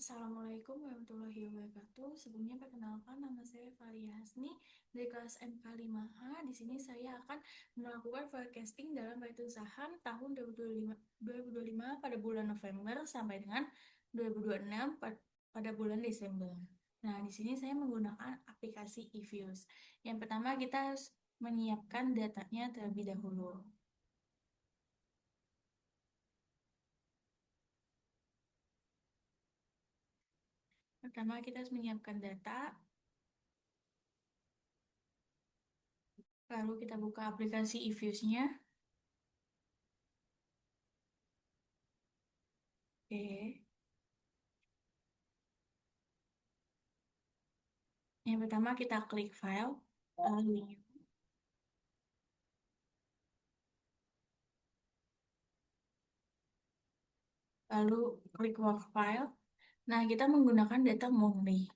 Assalamualaikum warahmatullahi wabarakatuh. Sebelumnya perkenalkan nama saya Falia Hasni dari kelas MK5H. Di sini saya akan melakukan forecasting dalam baitul saham tahun 2025 pada bulan November sampai dengan 2026 pada bulan Desember. Nah, di sini saya menggunakan aplikasi eViews. Yang pertama kita harus menyiapkan datanya terlebih dahulu. Pertama kita harus menyiapkan data, lalu kita buka aplikasi eViews-nya. Oke. Yang pertama kita klik file, lalu lalu klik work file. Nah, kita menggunakan data monthly.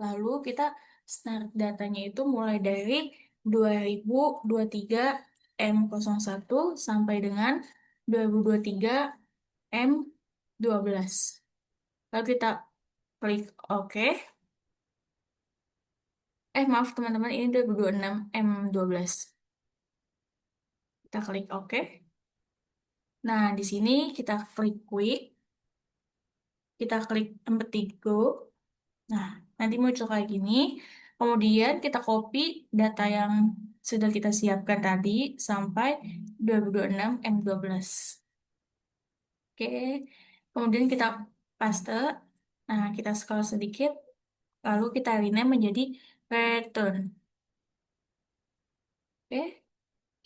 Lalu kita start datanya itu mulai dari 2023 M01 sampai dengan 2023 M12. Lalu kita klik OK. Maaf teman-teman, ini 2026 M12. Kita klik OK. Nah, di sini kita klik quick. Kita klik empty go. Nah, nanti muncul kayak gini. Kemudian kita copy data yang sudah kita siapkan tadi sampai 2026 M12. Oke. Kemudian kita paste. Nah, kita scroll sedikit. Lalu kita rename menjadi return. Oke.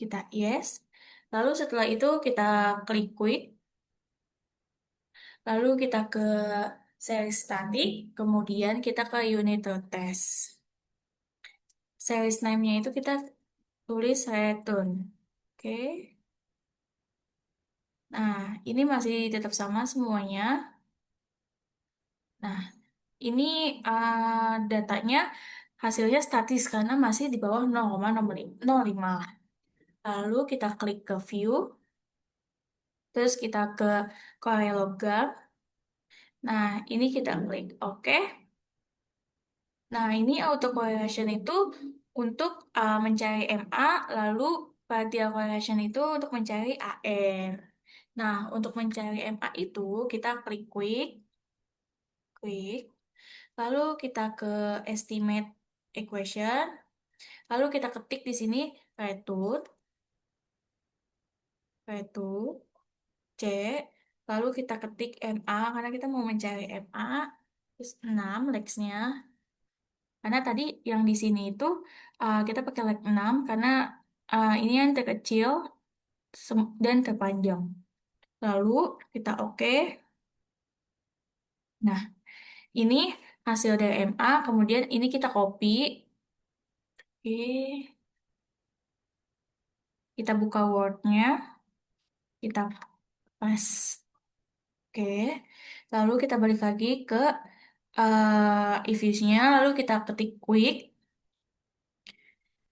Kita yes. Lalu setelah itu kita klik quick. Lalu kita ke series static. Kemudian kita ke unit test. Series name-nya itu kita tulis return. Oke. Nah, ini masih tetap sama semuanya. Nah, ini datanya hasilnya statis karena masih di bawah 0,05. Lalu kita klik ke view, terus kita ke Corelogam. Nah, ini kita klik OK. Nah, ini auto correlation itu untuk mencari MA, lalu partial correlation itu untuk mencari AR. Nah, untuk mencari MA itu kita klik quick, lalu kita ke estimate equation, lalu kita ketik di sini return, C, lalu kita ketik MA karena kita mau mencari MA, terus 6 lex-nya. Karena tadi yang di sini itu kita pakai leg 6 karena ini yang terkecil dan terpanjang. Lalu kita oke. Nah, ini hasil dari MA, kemudian ini kita copy. Oke, kita buka Word-nya, kita paste. Oke, lalu kita balik lagi ke eViews-nya, lalu kita ketik quick,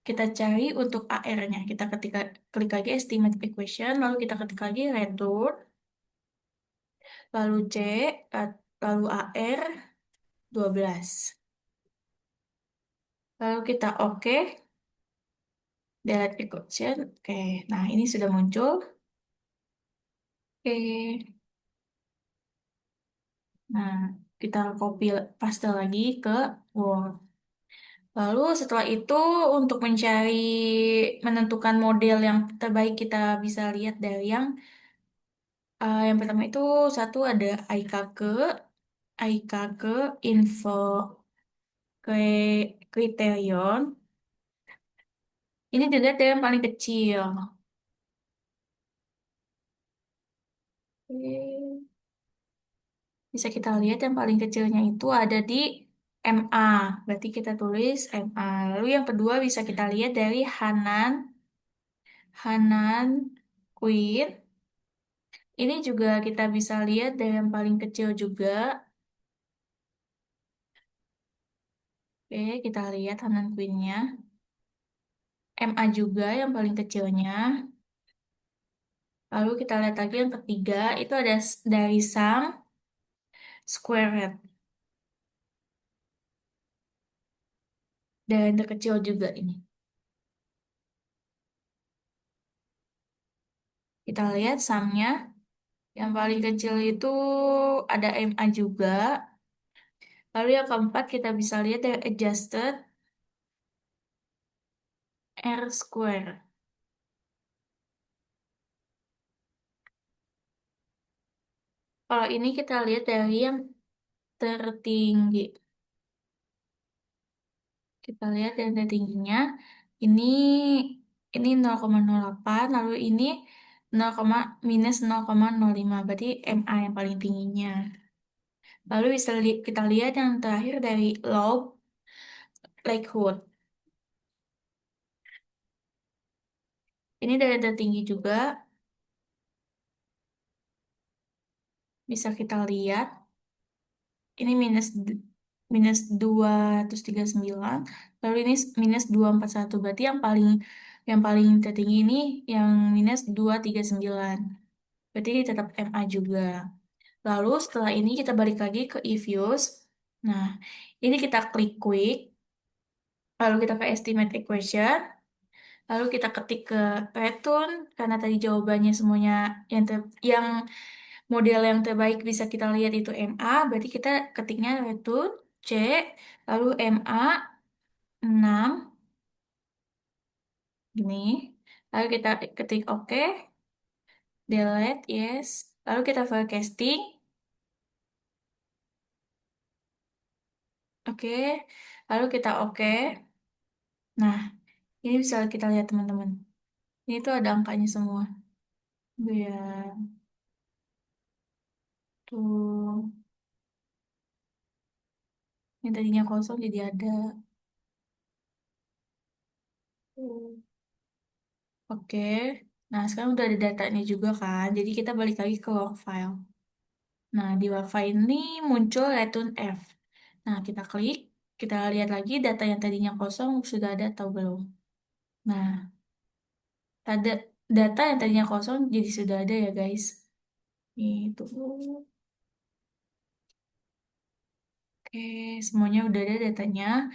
kita cari untuk AR-nya. Kita klik lagi estimate equation, lalu kita ketik lagi return, lalu C, lalu AR 12. Lalu kita oke, delete equation. Oke, nah ini sudah muncul. Oke, nah kita copy paste lagi ke Word. Lalu setelah itu untuk menentukan model yang terbaik kita bisa lihat dari yang pertama itu satu ada IKK, IKK info kriterion. Ini dilihat dari yang paling kecil. Oke. Bisa kita lihat yang paling kecilnya itu ada di MA. Berarti kita tulis MA. Lalu yang kedua bisa kita lihat dari Hanan Queen. Ini juga kita bisa lihat dari yang paling kecil juga. Oke, kita lihat Hanan Queen-nya. MA juga yang paling kecilnya. Lalu kita lihat lagi yang ketiga, itu ada dari Sam. Square dan terkecil juga ini. Kita lihat sumnya. Yang paling kecil itu ada MA juga. Lalu yang keempat kita bisa lihat dari adjusted R square. Kalau ini kita lihat dari yang tertinggi. Kita lihat yang tertingginya. Ini ini 0,08, lalu ini 0, minus 0,05. Berarti MA yang paling tingginya. Lalu bisa kita lihat yang terakhir dari log Lakewood. Ini dari yang tertinggi juga. Bisa kita lihat. Ini minus 239, lalu ini minus 241. Berarti yang paling tertinggi ini yang minus 239. Berarti ini tetap MA juga. Lalu setelah ini kita balik lagi ke if-use. Nah, ini kita klik quick, lalu kita ke estimate equation, lalu kita ketik ke return karena tadi jawabannya semuanya yang model yang terbaik bisa kita lihat itu MA, berarti kita ketiknya return C, lalu MA 6, gini. Lalu kita ketik OK, delete, yes. Lalu kita forecasting, oke. Lalu kita OK. Nah, ini bisa kita lihat teman-teman. Ini tuh ada angkanya semua. Ya, tuh. Yang tadinya kosong jadi ada. Tuh. Oke. Nah, sekarang udah ada datanya juga kan. Jadi kita balik lagi ke log file. Nah, di WiFi ini muncul return F. Nah, kita klik, kita lihat lagi data yang tadinya kosong sudah ada atau belum. Nah, ada data yang tadinya kosong jadi sudah ada ya, guys. Itu. Oke, semuanya udah ada datanya.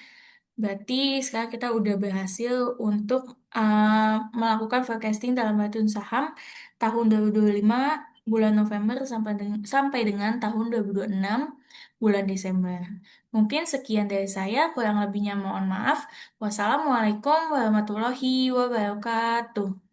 Berarti sekarang kita udah berhasil untuk melakukan forecasting dalam Batun Saham tahun 2025 bulan November sampai dengan tahun 2026 bulan Desember. Mungkin sekian dari saya, kurang lebihnya mohon maaf. Wassalamualaikum warahmatullahi wabarakatuh.